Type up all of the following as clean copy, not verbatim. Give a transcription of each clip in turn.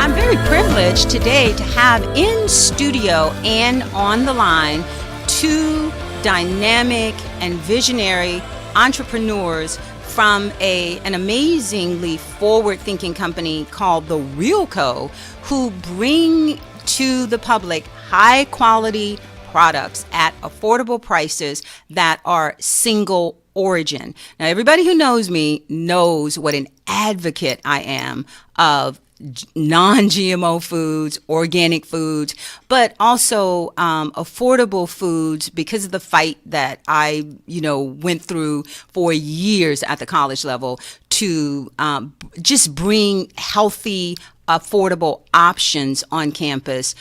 I'm very privileged today to have in studio and on the line two dynamic and visionary entrepreneurs from an amazingly forward-thinking company called The Real Co, who bring to the public high-quality products at affordable prices that are single origin. Now, everybody who knows me knows what an advocate I am of non-GMO foods, organic foods, but also affordable foods because of the fight that I, went through for years at the college level to just bring healthy, affordable options on campus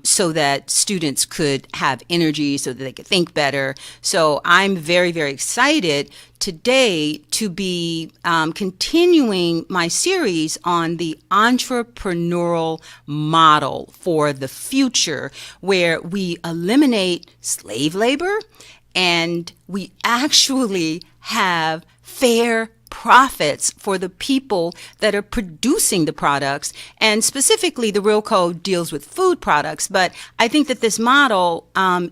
so that students could have energy, so that they could think better. So I'm very, very excited today to be continuing my series on the entrepreneurial model for the future, where we eliminate slave labor and we actually have fair profits for the people that are producing the products. And specifically, the Real Co deals with food products. But I think that this model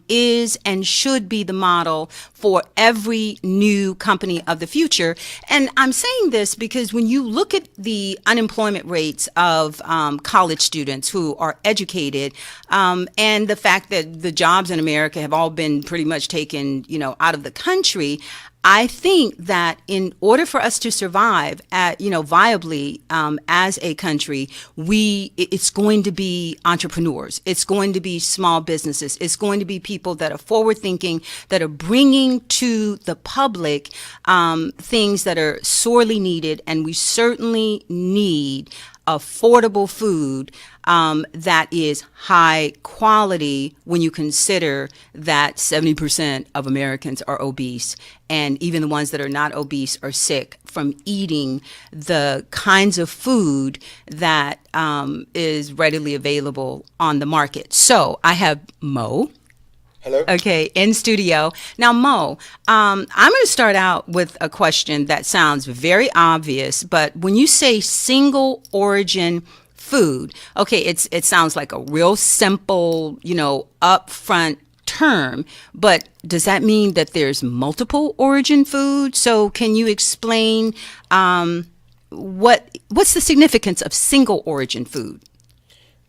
is and should be the model for every new company of the future. And I'm saying this because when you look at the unemployment rates of college students who are educated, and the fact that the jobs in America have all been pretty much taken, out of the country, I think that in order for us to survive, viably as a country, it's going to be entrepreneurs. It's going to be small businesses. It's going to be people that are forward thinking, that are bringing to the public things that are sorely needed. And we certainly need affordable food that is high quality when you consider that 70% of Americans are obese, and even the ones that are not obese are sick from eating the kinds of food that is readily available on the market. So I have Mo. Hello. Okay, in studio. Now, Mo, I'm going to start out with a question that sounds very obvious, but when you say single origin food, okay, it sounds like a real simple, upfront term, but does that mean that there's multiple origin food? So can you explain what's the significance of single origin food?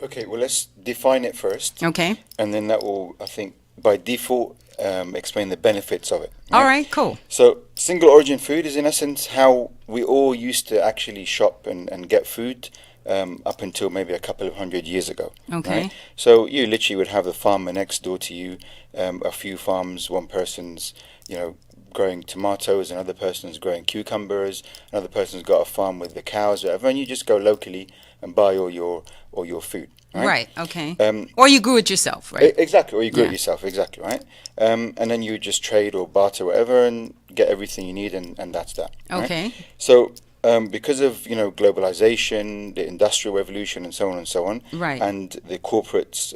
Okay, well, let's define it first. Okay. And then that will, I think, by default, explain the benefits of it. Right? All right, cool. So single origin food is in essence how we all used to actually shop and get food up until maybe a couple of 100 years ago. Okay. Right? So you literally would have the farmer next door to you, a few farms, one person's, growing tomatoes, another person's growing cucumbers, another person's got a farm with the cows, whatever, and you just go locally and buy all your food. Right. Okay. Or you grew it yourself, right? Exactly. Or you grew it yourself. Exactly. Right. And then you just trade or barter, whatever, and get everything you need, and that's that. Okay. Right? So because of globalization, the industrial revolution, and so on, right, and the corporates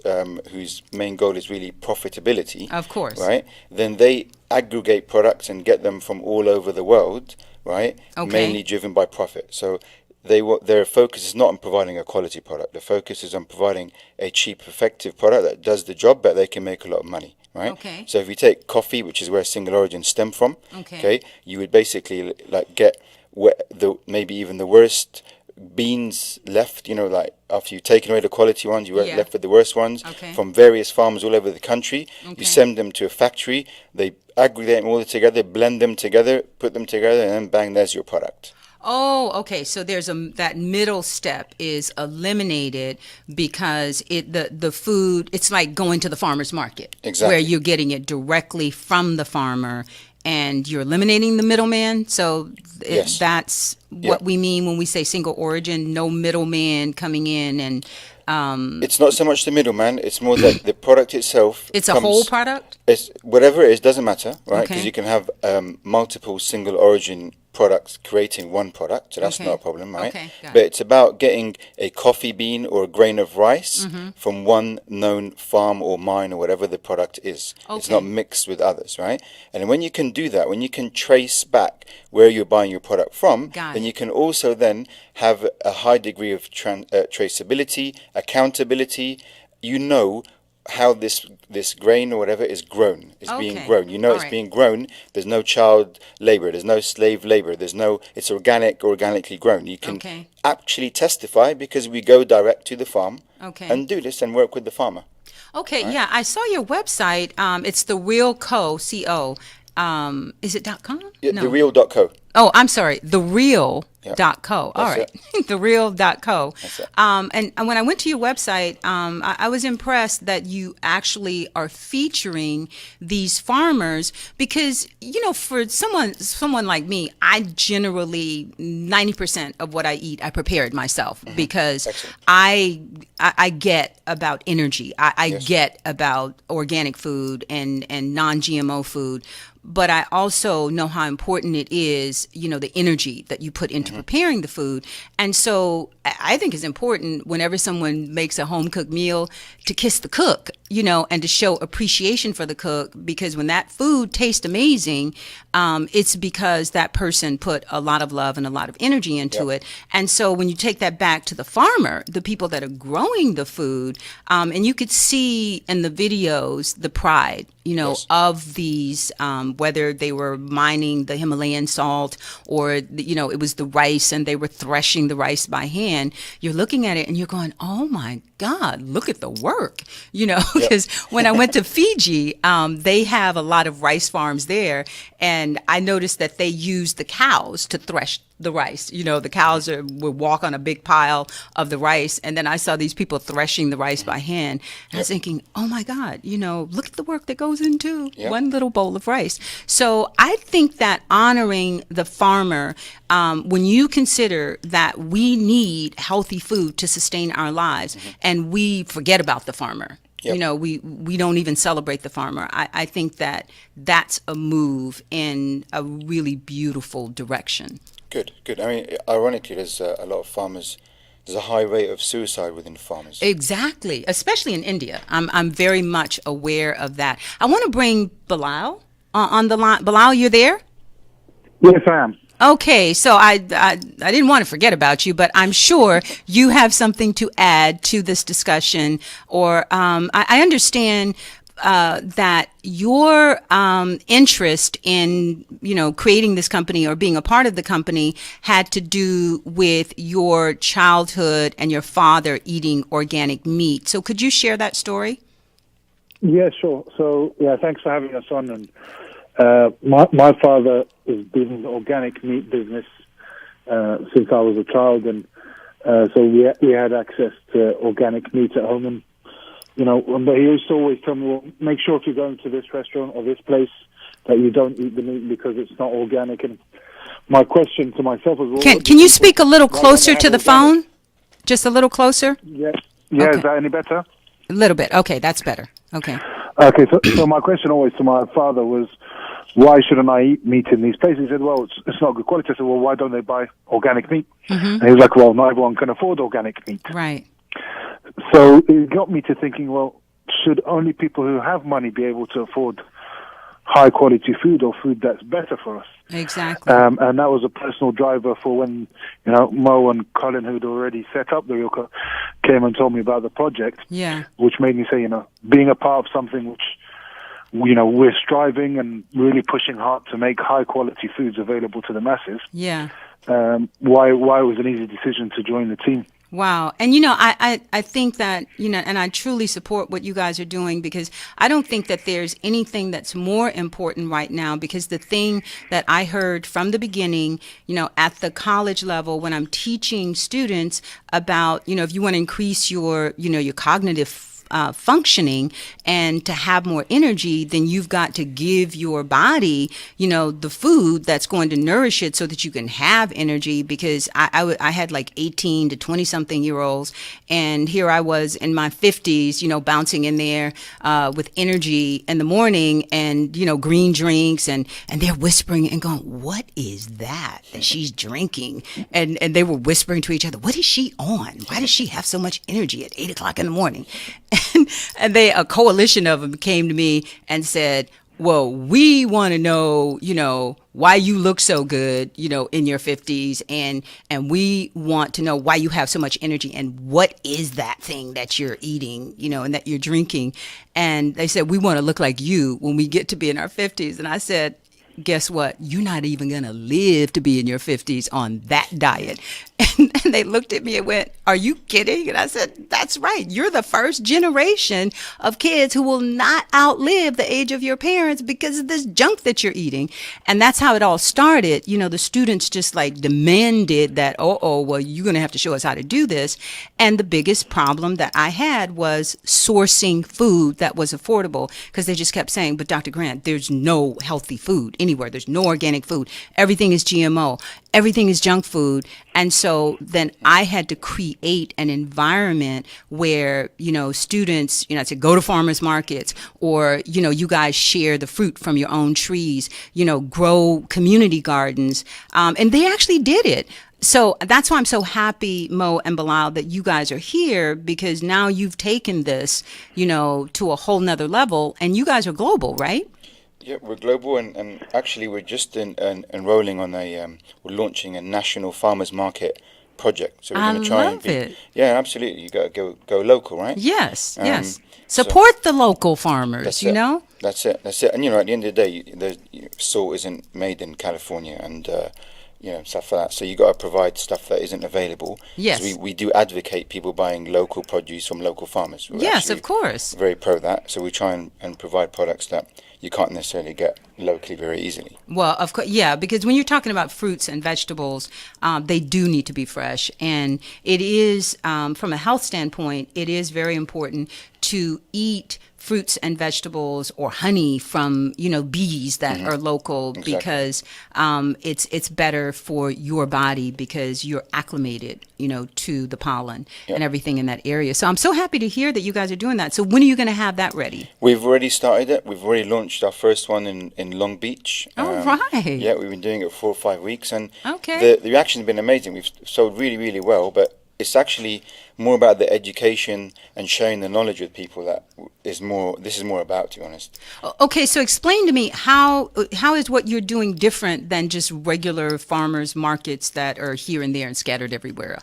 whose main goal is really profitability, of course, right? Then they aggregate products and get them from all over the world, right? Okay. Mainly driven by profit. So their focus is not on providing a quality product. The focus is on providing a cheap, effective product that does the job, but they can make a lot of money, right? Okay. So if you take coffee, which is where single origin stem from, okay, you would basically get maybe even the worst beans left, after you've taken away the quality ones, you are left with the worst ones from various farms all over the country. You send them to a factory, they aggregate them all together, blend them together, put them together, and then bang, there's your product. Oh, okay. So there's that middle step is eliminated because the food, it's like going to the farmer's market. Exactly. Where you're getting it directly from the farmer and you're eliminating the middleman. So that's what we mean when we say single origin, no middleman coming in and it's not so much the middleman, it's more that the product itself. It's a whole product? It's whatever it is, doesn't matter, right? Because you can have multiple single origin products, creating one product, so that's Okay. not a problem, right? Okay, got But it. it's about getting a coffee bean or a grain of rice from one known farm or mine or whatever the product is. It's Okay. not mixed with others, right? And when you can do that, when you can trace back where you're buying your product from, Got then it. you can also then have a high degree of traceability, accountability. You know how this grain or whatever is grown, is being Okay. grown. You know All it's right. being grown. There's no child labor. There's no slave labor. It's organically grown. You can Okay. actually testify because we go direct to the farm Okay. and do this and work with the farmer. Okay, Right. yeah, I saw your website. It's the Real Co. Co. Is it .com? Yeah, No. thereal.co. Oh, I'm sorry. TheReal.co. All That's right. TheReal.co. That's it. And when I went to your website, I was impressed that you actually are featuring these farmers because, for someone like me, I generally 90% of what I eat, I prepare it myself because Excellent. I get about energy. I Yes. get about organic food and non-GMO food. But I also know how important it is, the energy that you put into preparing the food. And so I think it's important whenever someone makes a home cooked meal to kiss the cook, and to show appreciation for the cook, because when that food tastes amazing, it's because that person put a lot of love and a lot of energy into it. And so when you take that back to the farmer, the people that are growing the food, and you could see in the videos the pride, Yes. of these, whether they were mining the Himalayan salt or, it was the rice and they were threshing the rice by hand. You're looking at it and you're going, oh my God, look at the work, because when I went to Fiji, they have a lot of rice farms there. And I noticed that they use the cows to thresh the rice. The cows would walk on a big pile of the rice. And then I saw these people threshing the rice by hand. And I was thinking, oh my God, look at the work that goes into one little bowl of rice. So I think that honoring the farmer, when you consider that we need healthy food to sustain our lives, and we forget about the farmer. Yep. We don't even celebrate the farmer. I think that that's a move in a really beautiful direction. Good. I mean, ironically, there's a lot of farmers. There's a high rate of suicide within farmers. Exactly, especially in India. I'm very much aware of that. I want to bring Belal on the line. Belal, you're there? Yes, I am. Okay, so I didn't want to forget about you, but I'm sure you have something to add to this discussion. Or I understand that your interest in creating this company or being a part of the company had to do with your childhood and your father eating organic meat. So could you share that story? Yeah, sure. So, thanks for having us on. And my father has been in the organic meat business since I was a child, and so we had access to organic meat at home. And but he used to always tell me, well, make sure if you're going to this restaurant or this place that you don't eat the meat because it's not organic. And my question to myself was, well, Can you speak a little closer to the phone? Just a little closer? Yeah. Okay. Is that any better? A little bit. Okay, that's better. Okay. Okay, so my question always to my father was, why shouldn't I eat meat in these places? He said, well, it's not good quality. I said, well, why don't they buy organic meat? And he was like, well, not everyone can afford organic meat. Right. So it got me to thinking, well, should only people who have money be able to afford high quality food or food that's better for us? Exactly. And that was a personal driver for when, Mo and Colin, who'd already set up the Real Co, came and told me about the project. Yeah. Which made me say, being a part of something which, we're striving and really pushing hard to make high quality foods available to the masses. Yeah. Why it was an easy decision to join the team. Wow. And, I think that, and I truly support what you guys are doing, because I don't think that there's anything that's more important right now, because the thing that I heard from the beginning, at the college level, when I'm teaching students about, if you want to increase your, your cognitive functioning and to have more energy, then you've got to give your body, the food that's going to nourish it so that you can have energy. Because I had like 18 to 20 something year olds, and here I was in my 50s, bouncing in there with energy in the morning, and green drinks, and they're whispering and going, "What is that she's drinking?" And they were whispering to each other, "What is she on? Why does she have so much energy at 8 o'clock in the morning?" And a coalition of them came to me and said, "Well, we want to know, why you look so good, in your 50s, and we want to know why you have so much energy, and what is that thing that you're eating, and that you're drinking." And they said, "We want to look like you when we get to be in our 50s." And I said, "Guess what? You're not even going to live to be in your 50s on that diet." And they looked at me and went, "Are you kidding?" And I said, "That's right. You're the first generation of kids who will not outlive the age of your parents because of this junk that you're eating." And that's how it all started. The students just like demanded that, well, you're going to have to show us how to do this. And the biggest problem that I had was sourcing food that was affordable, because they just kept saying, "But Dr. Grant, there's no healthy food anywhere. There's no organic food. Everything is GMO. Everything is junk food." And so then I had to create an environment where, students, I said, go to farmers markets, or, you guys share the fruit from your own trees, grow community gardens. And they actually did it. So that's why I'm so happy, Mo and Belal, that you guys are here, because now you've taken this, to a whole nother level, and you guys are global, right? Yeah, we're global, and actually we're just enrolling on we're launching a national farmers market project. So we're going to try and be. It. Yeah, absolutely. You got to go local, right? Yes, yes. Support the local farmers. That's it. And at the end of the day, salt isn't made in California, and stuff like that. So you got to provide stuff that isn't available. Yes. So we do advocate people buying local produce from local farmers. Yes, of course. Very pro that. So we try and provide products that you can't necessarily get locally very easily. Well, of course, yeah, because when you're talking about fruits and vegetables, they do need to be fresh. And it is, from a health standpoint, it is very important to eat fruits and vegetables or honey from, bees that are local, exactly. Because it's better for your body, because you're acclimated, to the pollen and everything in that area. So I'm so happy to hear that you guys are doing that. So when are you going to have that ready? We've already started it. We've already launched our first one in Long Beach. Oh, right. Yeah, we've been doing it for 4 or 5 weeks, and okay. The reaction's been amazing. We've sold really, really well, but it's actually more about the education and sharing the knowledge with people this is more about, to be honest. Okay, so explain to me how is what you're doing different than just regular farmers markets that are here and there and scattered everywhere?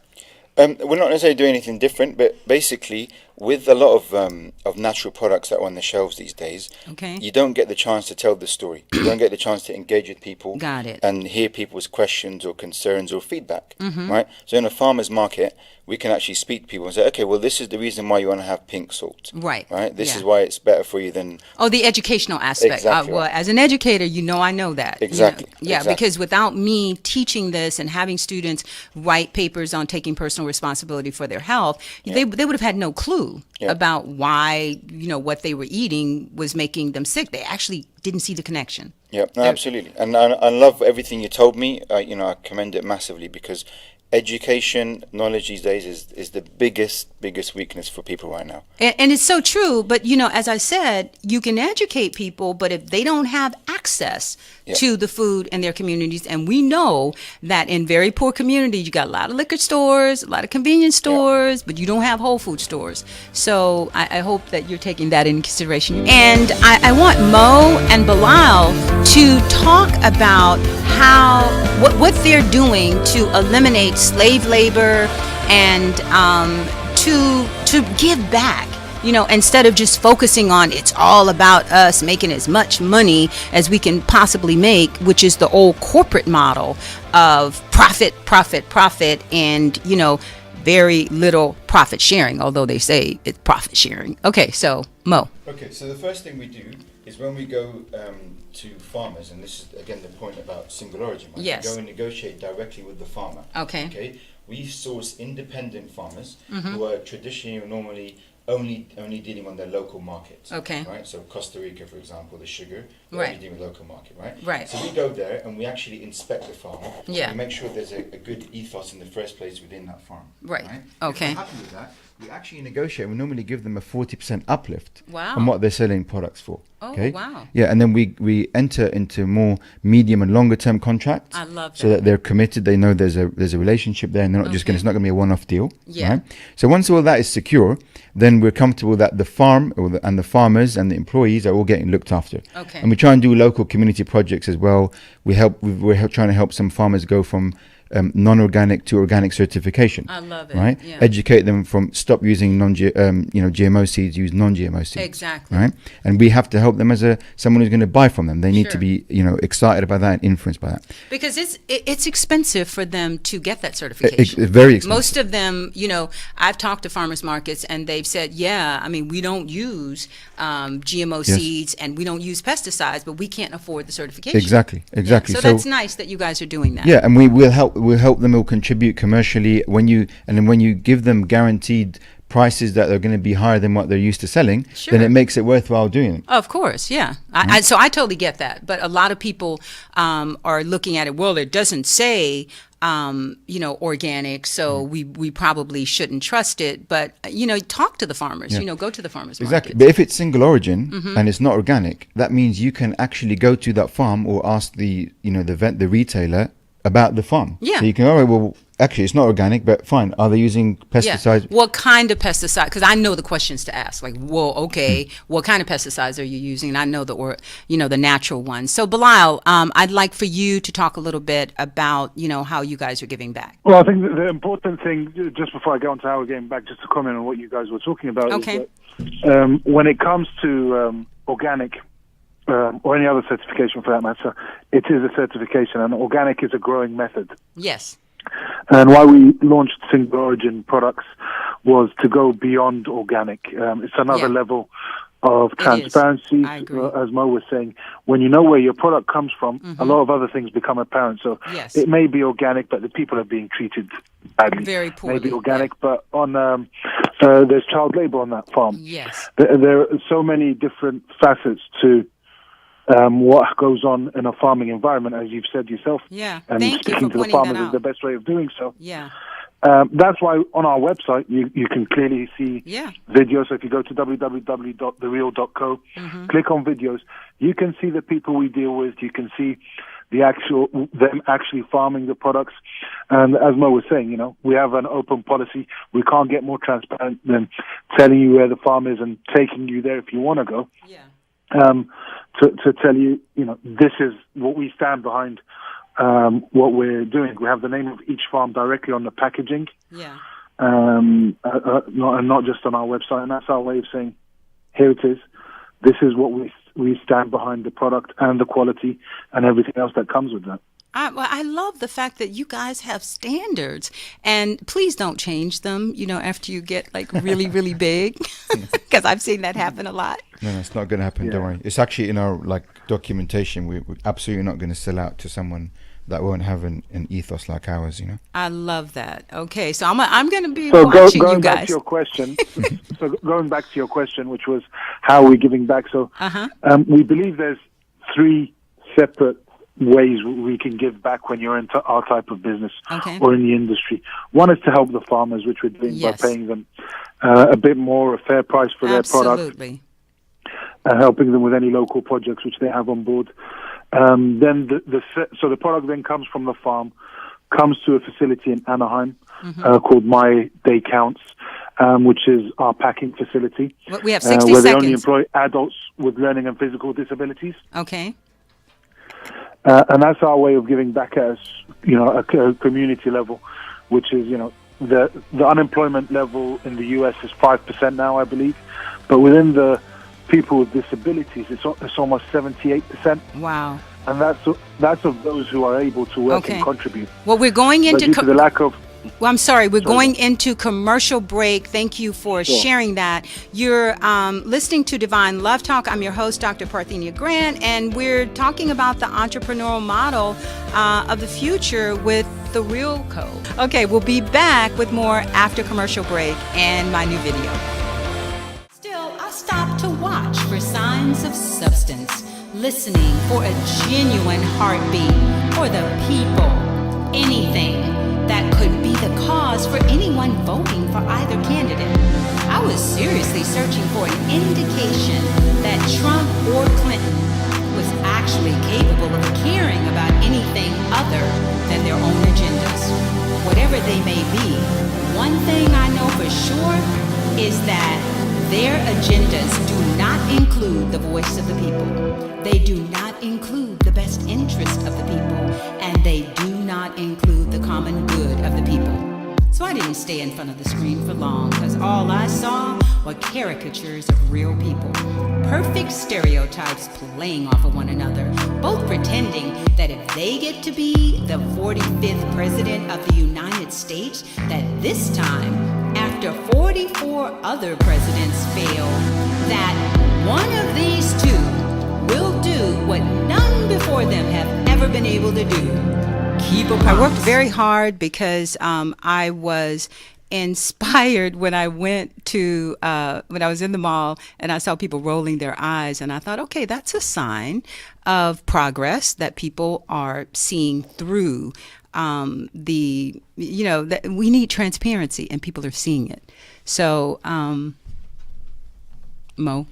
We're not necessarily doing anything different, but basically, with a lot of natural products that are on the shelves these days, you don't get the chance to tell the story. You don't get the chance to engage with people. Got it. And hear people's questions or concerns or feedback, right? So in a farmer's market, we can actually speak to people and say, okay, well, this is the reason why you want to have pink salt. Right. This is why it's better for you than... Oh, the educational aspect. Exactly. Well, as an educator, I know that. Exactly. Yeah, exactly. Because without me teaching this and having students write papers on taking personal responsibility for their health, they would have had no clue about why, what they were eating was making them sick. They actually didn't see the connection. Yeah, no, absolutely. And I love everything you told me. I commend it massively, because education, knowledge these days is the biggest weakness for people right now. And it's so true. But, as I said, you can educate people, but if they don't have access to the food in their communities, and we know that in very poor communities, you got a lot of liquor stores, a lot of convenience stores, but you don't have whole food stores. So I hope that you're taking that into consideration. And I want Mo and Belal to talk about what they're doing to eliminate slave labor and to give back. Instead of just focusing on it's all about us making as much money as we can possibly make, which is the old corporate model of profit, and, very little profit sharing, although they say it's profit sharing. Okay, so Mo. Okay, so the first thing we do is when we go to farmers, and this is again the point about single origin, right? Yes. We go and negotiate directly with the farmer. Okay. We source independent farmers who are traditionally or normally only dealing on their local markets. Okay. Right. So Costa Rica, for example, the sugar. We're Right. only dealing with local market. Right. Right. So we go there and we actually inspect the farm. Yeah. We make sure there's a good ethos in the first place within that farm. Right. If Okay. we're happy with that, we actually negotiate. We normally give them a 40% uplift Wow. on what they're selling products for. Oh, Okay. wow. Yeah, and then we enter into more medium and longer term contracts. I love so that they're committed. They know there's a relationship there, and they're not just going. It's not going to be a one-off deal. Yeah. Right? So once all that is secure, then we're comfortable that the farm and the farmers and the employees are all getting looked after. Okay. And we try and do local community projects as well. We're trying to help some farmers go from non-organic to organic certification. I love it. Right? Yeah. Educate them from stop using GMO seeds, use non-GMO seeds. Exactly. Right? And we have to help them as someone who's going to buy from them. They need Sure. to be excited about that and influenced by that. Because it's expensive for them to get that certification. It's very expensive. Most of them, I've talked to farmers markets and they've said, we don't use GMO seeds and we don't use pesticides, but we can't afford the certification. Exactly. Yeah. So that's nice that you guys are doing that. Yeah, and we'll help them. We'll contribute commercially when you give them guaranteed prices that are going to be higher than what they're used to selling. Sure. Then it makes it worthwhile doing it. Of course, yeah. So I totally get that. But a lot of people are looking at it, well, it doesn't say, organic, so we probably shouldn't trust it. But, talk to the farmers, go to the farmers Exactly. markets. But if it's single origin and it's not organic, that means you can actually go to that farm or ask the retailer about the farm. Yeah. So you can, actually, it's not organic, but fine. Are they using pesticides? Yeah. What kind of pesticide? Because I know the questions to ask. Like, what kind of pesticides are you using? And I know the natural ones. So, Belal, I'd like for you to talk a little bit about, how you guys are giving back. Well, I think the important thing, just before I go on to how we're getting back, just to comment on what you guys were talking about, Okay. is that when it comes to organic, or any other certification for that matter, it is a certification, and organic is a growing method. Yes. And why we launched single origin products was to go beyond organic. It's another level of transparency. I agree. As Mo was saying, when you know where your product comes from, a lot of other things become apparent. So it may be organic, but the people are being treated badly. Very poorly. Maybe organic, but on there's child labor on that farm. Yes. There are so many different facets to what goes on in a farming environment, as you've said yourself. Yeah, and thank you speaking for to the pointing farmers that out. is the best way of doing so. Yeah. That's why on our website you can clearly see videos. So if you go to www.thereal.co, click on videos, you can see the people we deal with. You can see them actually farming the products. And as Mo was saying, we have an open policy. We can't get more transparent than telling you where the farm is and taking you there if you want to go. Yeah. To tell you, this is what we stand behind, what we're doing. We have the name of each farm directly on the packaging. Yeah. Not just on our website. And that's our way of saying, here it is. This is what we stand behind, the product and the quality and everything else that comes with that. I love the fact that you guys have standards, and please don't change them, after you get like really, really big, because I've seen that happen a lot. No, it's not going to happen. Don't worry. It's actually in our documentation. We're absolutely not going to sell out to someone that won't have an ethos like ours. I love that. Okay, so I'm going to be watching going you guys. Back to your question, going back to your question, which was how are we giving back? So we believe there's 3 separate ways we can give back when you're into our type of business or in the industry. One is to help the farmers, which we're doing by paying them a bit more, a fair price for their product. Absolutely. Helping them with any local projects which they have on board. Then the product then comes from the farm, comes to a facility in Anaheim called My Day Counts, which is our packing facility. We have 60 where seconds. they only employ adults with learning and physical disabilities. Okay. And that's our way of giving back as, a community level, which is, the unemployment level in the U.S. is 5% now, I believe. But within the people with disabilities, it's almost 78%. Wow. And that's of those who are able to work and contribute. Well, we're going into due to the lack of... Well, I'm sorry. We're going into commercial break. Thank you for sharing that. You're listening to Divine Love Talk. I'm your host, Dr. Parthenia Grant, and we're talking about the entrepreneurial model of the future with The Real Co. Okay, we'll be back with more after commercial break and my new video. stop to watch for signs of substance, listening for a genuine heartbeat for the people. Anything that could be the cause for anyone voting for either candidate. I was seriously searching for an indication that Trump or Clinton was actually capable of caring about anything other than their own agendas. Whatever they may be, one thing I know for sure is that their agendas do not include the voice of the people. They do not include the best interest of the people, and they do not include the common good of the people. So I didn't stay in front of the screen for long, because all I saw were caricatures of real people. Perfect stereotypes playing off of one another, both pretending that if they get to be the 45th president of the United States, that this time, after 44 other presidents fail, that one of these two will do what none before them have ever been able to do. Keep a promise. I worked very hard because I was inspired when I went to when I was in the mall and I saw people rolling their eyes, and I thought, okay, that's a sign of progress that people are seeing through that we need transparency, and people are seeing it. So Mo,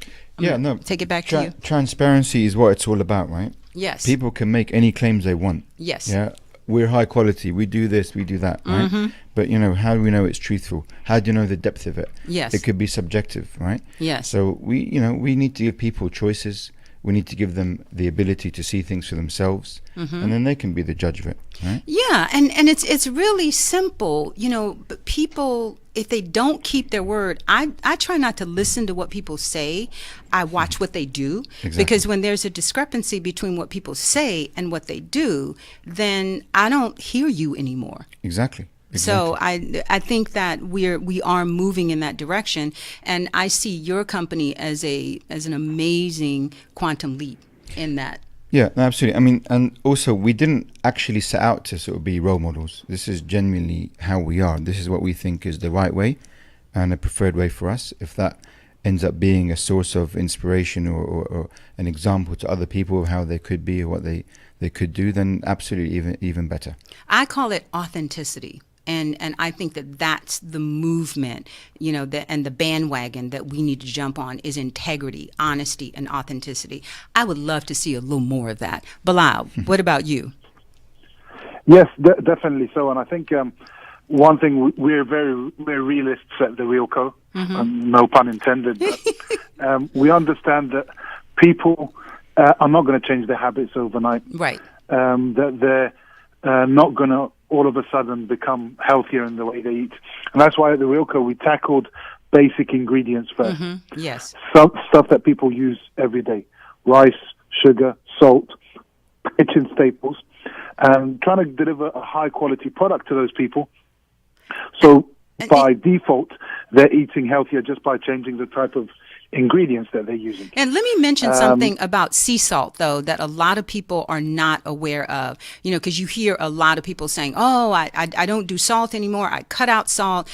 take it back to you. Transparency is what it's all about, right? Yes. People can make any claims they want. Yes. Yeah. We're high quality. We do this, we do that, right? Mm-hmm. But how do we know it's truthful? How do you know the depth of it? Yes. It could be subjective, right? Yes. So we need to give people choices. We need to give them the ability to see things for themselves, and then they can be the judge of it, right? Yeah, and it's really simple. But people, if they don't keep their word, I try not to listen to what people say. I watch what they do. Exactly. Because when there's a discrepancy between what people say and what they do, then I don't hear you anymore. Exactly. So I think that we are moving in that direction, and I see your company as an amazing quantum leap in that. Yeah, absolutely. I mean, and also we didn't actually set out to sort of be role models. This is genuinely how we are. This is what we think is the right way and a preferred way for us. If that ends up being a source of inspiration or an example to other people of how they could be or what they could do, then absolutely even better. I call it authenticity. And I think that's the movement, and the bandwagon that we need to jump on is integrity, honesty, and authenticity. I would love to see a little more of that. Belal, what about you? Yes, definitely so. And I think one thing, we're realists at the Real Co. No pun intended. But, we understand that people are not going to change their habits overnight. Right. That they're not going to all of a sudden become healthier in the way they eat. And that's why at the Real Co we tackled basic ingredients first. Mm-hmm. Yes. Stuff that people use every day. Rice, sugar, salt, kitchen staples. And trying to deliver a high quality product to those people. So by default, they're eating healthier just by changing the type of ingredients that they're using. And let me mention something about sea salt, though, that a lot of people are not aware of, because you hear a lot of people saying, oh, I don't do salt anymore. I cut out salt.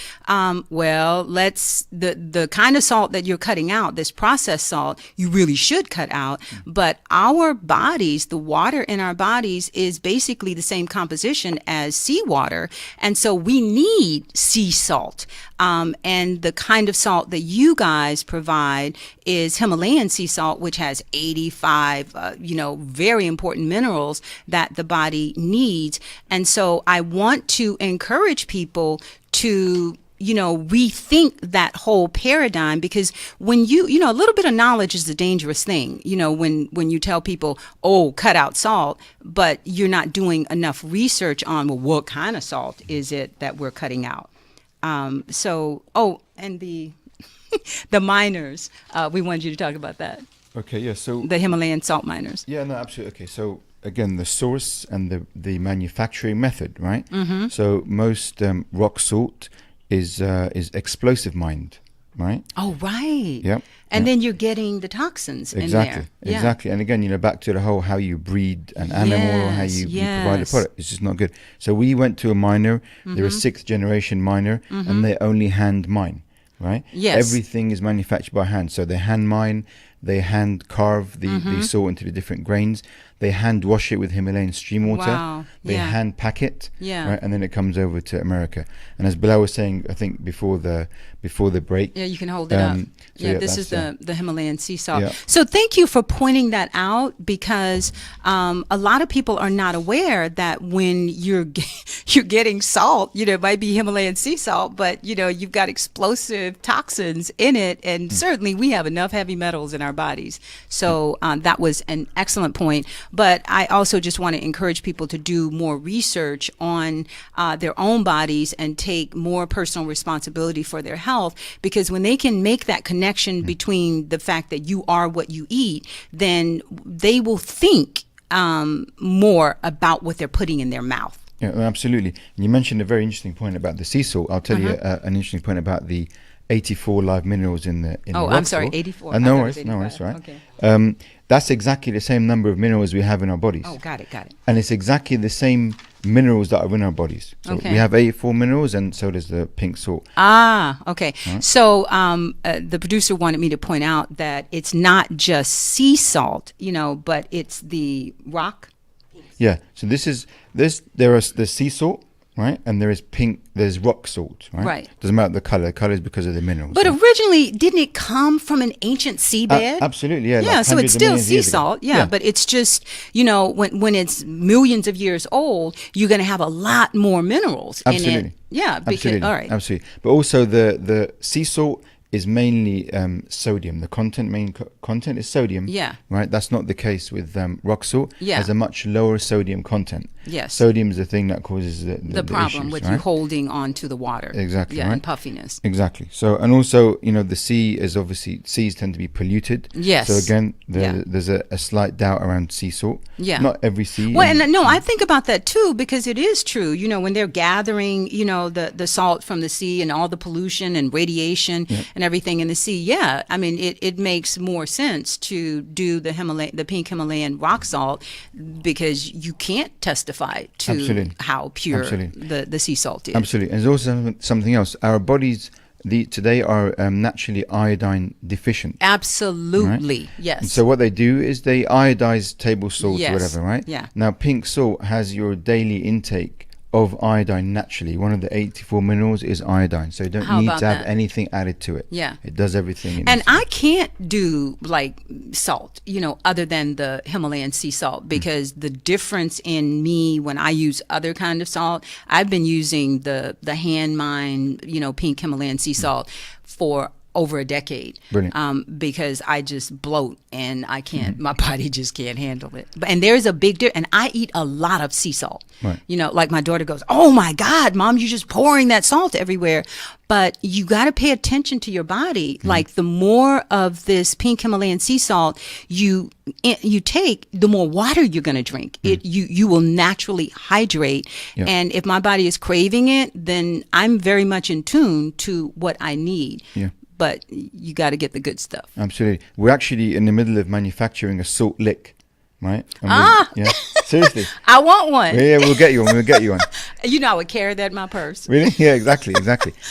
Well, the kind of salt that you're cutting out, this processed salt, you really should cut out. But our bodies, the water in our bodies is basically the same composition as seawater. And so we need sea salt. And the kind of salt that you guys provide is Himalayan sea salt, which has 85, very important minerals that the body needs. And so I want to encourage people to rethink that whole paradigm, because when a little bit of knowledge is a dangerous thing, when you tell people, oh, cut out salt, but you're not doing enough research on, well, what kind of salt is it that we're cutting out? And the the miners, we wanted you to talk about that. Okay, yeah, so the Himalayan salt miners. Yeah, no, absolutely. Okay, so again, the source and the manufacturing method, right? Mm-hmm. So most rock salt is explosive mined, right? Oh, right. Yep. And then you're getting the toxins in there. Exactly. And again, back to the whole how you breed an animal, or how you provide a product. It's just not good. So we went to a miner. Mm-hmm. They're a 6th generation miner, and they only hand mine. right? Yes. Everything is manufactured by hand. So they hand mine, they hand carve the salt into the different grains. They hand wash it with Himalayan stream water. Wow. They hand pack it, Yeah. right? And then it comes over to America. And as Belal was saying, I think before the break. Yeah, you can hold it up. So this is the Himalayan sea salt. Yeah. So thank you for pointing that out, because a lot of people are not aware that when you're getting salt, it might be Himalayan sea salt, but you've got explosive toxins in it, and certainly we have enough heavy metals in our bodies. So that was an excellent point. But I also just want to encourage people to do more research on their own bodies and take more personal responsibility for their health, because when they can make that connection between the fact that you are what you eat, then they will think more about what they're putting in their mouth. Yeah, absolutely. You mentioned a very interesting point about the sea salt. I'll tell you an interesting point about the 84 live minerals in the rock I'm sorry, salt. 84. No worries, right? Okay. That's exactly the same number of minerals we have in our bodies. Oh, got it. And it's exactly the same minerals that are in our bodies. So we have 84 minerals, and so does the pink salt. Okay. Right. So the producer wanted me to point out that it's not just sea salt, but it's the rock. Yeah. So there is the sea salt, right? And there's rock salt, right? Right. Doesn't matter the color. The color is because of the minerals. But originally, didn't it come from an ancient seabed? Absolutely, yeah. Yeah, like so it's still sea salt. salt. Yeah, but it's just, when it's millions of years old, you're going to have a lot more minerals in it. Yeah, because, all right. Absolutely. But also the sea salt is mainly sodium. The main content is sodium. Yeah. Right? That's not the case with rock salt. Yeah. It has a much lower sodium content. Yes. Sodium is the thing that causes the problem issues, with right? you holding on to the water. Exactly. Yeah, right? and puffiness. Exactly. So, and also, the sea is obviously, seas tend to be polluted. Yes. So again, there's a slight doubt around sea salt. Yeah. Not every sea. Well, and no, I think about that too, because it is true. When they're gathering, the salt from the sea and all the pollution and radiation and everything in the sea. Yeah, I mean, it makes more sense to do the pink Himalayan rock salt, because you can't testify to how pure the sea salt is. Absolutely. And there's also something else. Our bodies today are naturally iodine deficient. Absolutely, right? yes. And so what they do is they iodize table salt or whatever, right? Yeah. Now, pink salt has your daily intake of iodine naturally. One of the 84 minerals is iodine, so you don't need to have anything added to it. Yeah, it does everything. And I can't do like salt, other than the Himalayan sea salt, because the difference in me when I use other kind of salt, I've been using the hand mined, pink Himalayan sea salt for over a decade. Brilliant. Because I just bloat and I can't, my body just can't handle it. And there's a big difference. And I eat a lot of sea salt. Right. Like my daughter goes, "Oh my God, Mom, you're just pouring that salt everywhere." But you got to pay attention to your body. Like the more of this pink Himalayan sea salt you take, the more water you're going to drink. You will naturally hydrate. Yeah. And if my body is craving it, then I'm very much in tune to what I need. Yeah. But you got to get the good stuff. Absolutely. We're actually in the middle of manufacturing a salt lick, right? Yeah. Seriously. I want one. Yeah, we'll get you one. I would carry that in my purse. Really? Yeah, exactly.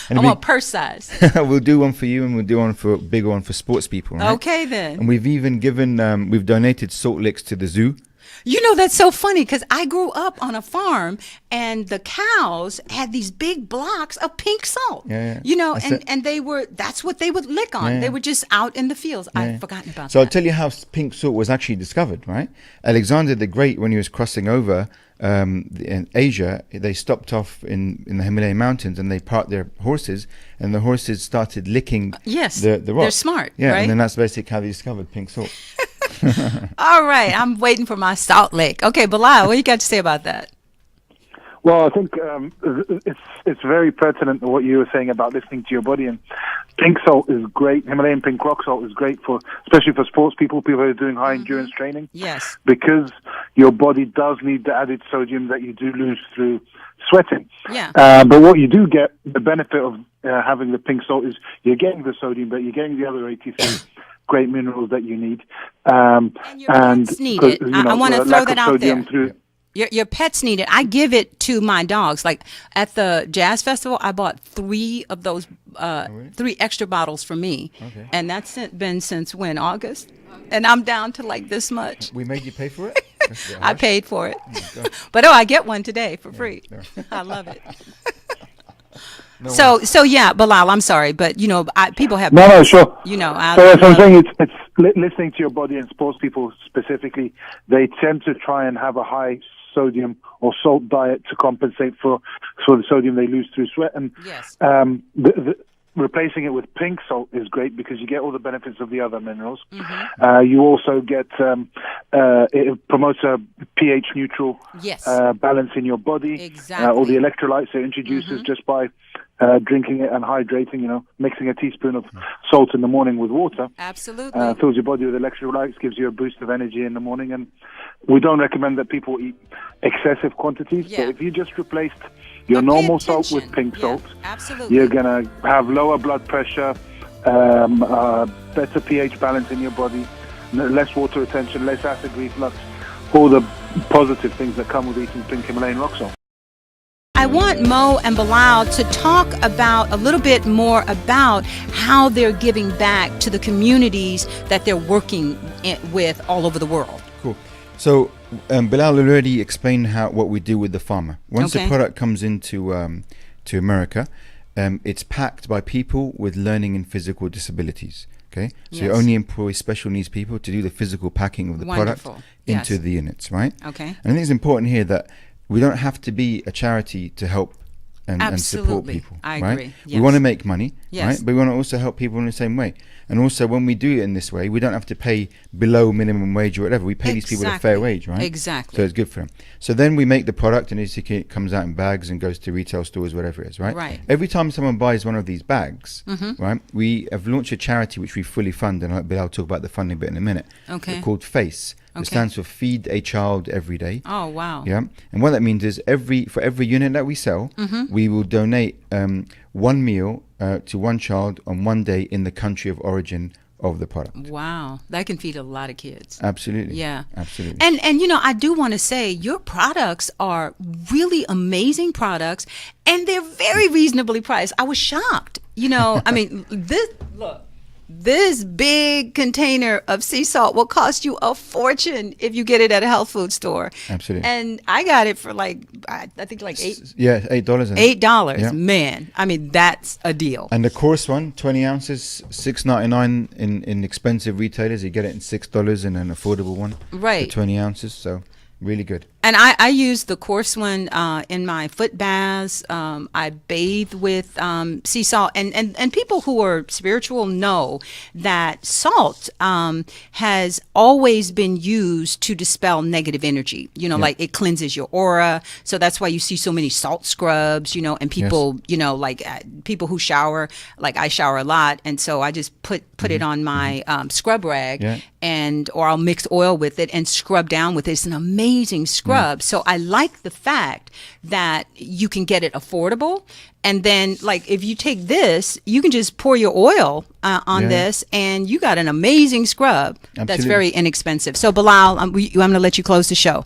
And I want purse size. We'll do one for you, and we'll do one for a bigger one for sports people, right? Okay, then. And we've even we've donated salt licks to the zoo. That's so funny, because I grew up on a farm and the cows had these big blocks of pink salt. Yeah. And that's what they would lick on. Yeah. They were just out in the fields. I'd forgotten about that. So I'll tell you how pink salt was actually discovered, right? Alexander the Great, when he was crossing over in Asia, they stopped off in the Himalayan mountains and they parked their horses, and the horses started licking the rock. They're smart, yeah, right? And then that's basically how they discovered pink salt. All right, I'm waiting for my salt lick. Okay, Belal, what you got to say about that? Well, I think it's very pertinent to what you were saying about listening to your body. And pink salt is great. Himalayan pink rock salt is great especially for sports people who are doing high endurance training. Yes. Because your body does need the added sodium that you do lose through sweating. Yeah. But what you do get, the benefit of having the pink salt, is you're getting the sodium, but you're getting the other 83 great minerals that you need. And your plants need it. I want to throw that out there. Your pets need it. I give it to my dogs. Like at the jazz festival, I bought 3 of those, really? 3 extra bottles for me. Okay. And that's been since when? August? And I'm down to like this much. We made you pay for it? I paid for it. Oh, But I get one today for free. Yeah. I love it. No So yeah, Belal, I'm sorry, but people have No, sure. I So I'm saying it's listening to your body, and sports people specifically, they tend to try and have a high sodium or salt diet to compensate for the sodium they lose through sweat. And Yes. Replacing it with pink salt is great because you get all the benefits of the other minerals. Mm-hmm. You also get it promotes a pH neutral Yes. balance in your body. Exactly. All the electrolytes it introduces just by drinking it and hydrating. Mixing a teaspoon of salt in the morning with water. Absolutely. Fills your body with electrolytes, gives you a boost of energy in the morning. And we don't recommend that people eat excessive quantities. Yeah. But if you just replaced your But pay normal salt with attention. pink Yeah, salt, absolutely. you're going to have lower blood pressure, better pH balance in your body, less water retention, less acid reflux, all the positive things that come with eating pink Himalayan rock salt. I want Mo and Belal to talk about a little bit more about how they're giving back to the communities that they're working with all over the world. Cool. So Belal already explained what we do with the farmer. Once Okay. the product comes into to America, it's packed by people with learning and physical disabilities. Okay, so you Yes. only employ special needs people to do the physical packing of the Wonderful. product into Yes. the units, right? Okay. And I think it's important here that we don't have to be a charity to help and support Absolutely. people. I right? agree. We Yes. want to make money, Yes. right? But we want to also help people in the same way. And also, when we do it in this way, we don't have to pay below minimum wage or whatever. We pay these people a fair Exactly. wage, right? Exactly. So it's good for them. So then we make the product, and it comes out in bags and goes to retail stores, whatever it is, right? Right. Every time someone buys one of these bags, right, we have launched a charity which we fully fund, and I'll talk about the funding bit in a minute. Okay. It's called FACE. It Okay. stands for Feed a Child Every Day. Oh, wow. Yeah, and what that means is for every unit that we sell, we will donate one meal to one child on one day in the country of origin of the product. Wow. That can feed a lot of kids. Absolutely. Yeah. Absolutely. And I do want to say your products are really amazing products, and they're very reasonably priced. I was shocked. I mean, this big container of sea salt will cost you a fortune if you get it at a health food store. Absolutely. And I got it for I think $8. Yeah, $8. $8. Yeah. Man, I mean, that's a deal. And the coarse one, 20 ounces, $6.99 in expensive retailers. You get it in $6 in an affordable one. Right. For 20 ounces. So really good. And I use the coarse one in my foot baths. I bathe with sea salt. And people who are spiritual know that salt has always been used to dispel negative energy. Like it cleanses your aura. So that's why you see so many salt scrubs, and people, people who shower, like I shower a lot. And so I just put it on my scrub rag or I'll mix oil with it and scrub down with it. It's an amazing scrub. So I like the fact that you can get it affordable. And then, if you take this, you can just pour your oil on this, and you got an amazing scrub. Absolutely. That's very inexpensive. So, Belal, I'm going to let you close the show.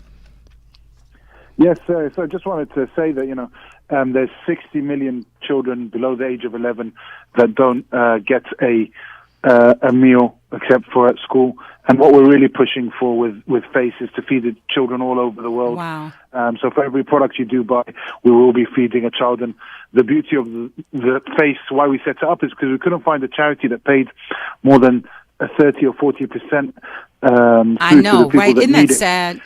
Yes, so I just wanted to say that, there's 60 million children below the age of 11 that don't get a meal except for at school. And what we're really pushing for with FACE is to feed the children all over the world. Wow. So for every product you do buy, we will be feeding a child. And the beauty of the FACE, why we set it up, is because we couldn't find a charity that paid more than 30 or 40%. I know, right? Isn't that sad?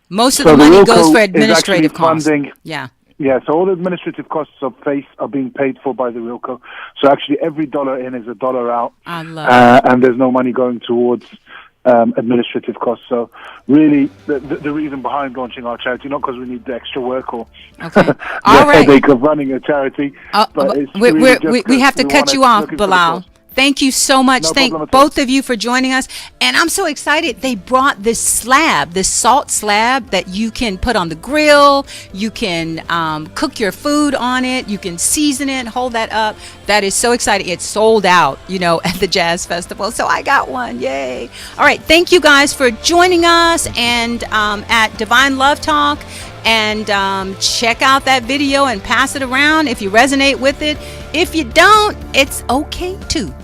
Most of So the money Wilco goes for is administrative actually costs. funding- Yeah, so all the administrative costs of FACE are being paid for by the Wilco. So actually every dollar in is a dollar out. I love it. And there's no money going towards administrative costs. So really the reason behind launching our charity, not because we need the extra work or Okay. the All right. headache of running a charity, but it's really just we have to 'cause cut wanted you off, looking for the Belal. cause. Thank you so much. No Thank problem at all. both of you for joining us. And I'm so excited. They brought this slab, this salt slab that you can put on the grill. You can cook your food on it. You can season it, hold that up. That is so exciting. It's sold out, you know, at the Jazz Festival. So I got one. Yay. All right. Thank you guys for joining us and at Divine Love Talk. And check out that video and pass it around if you resonate with it. If you don't, it's okay too.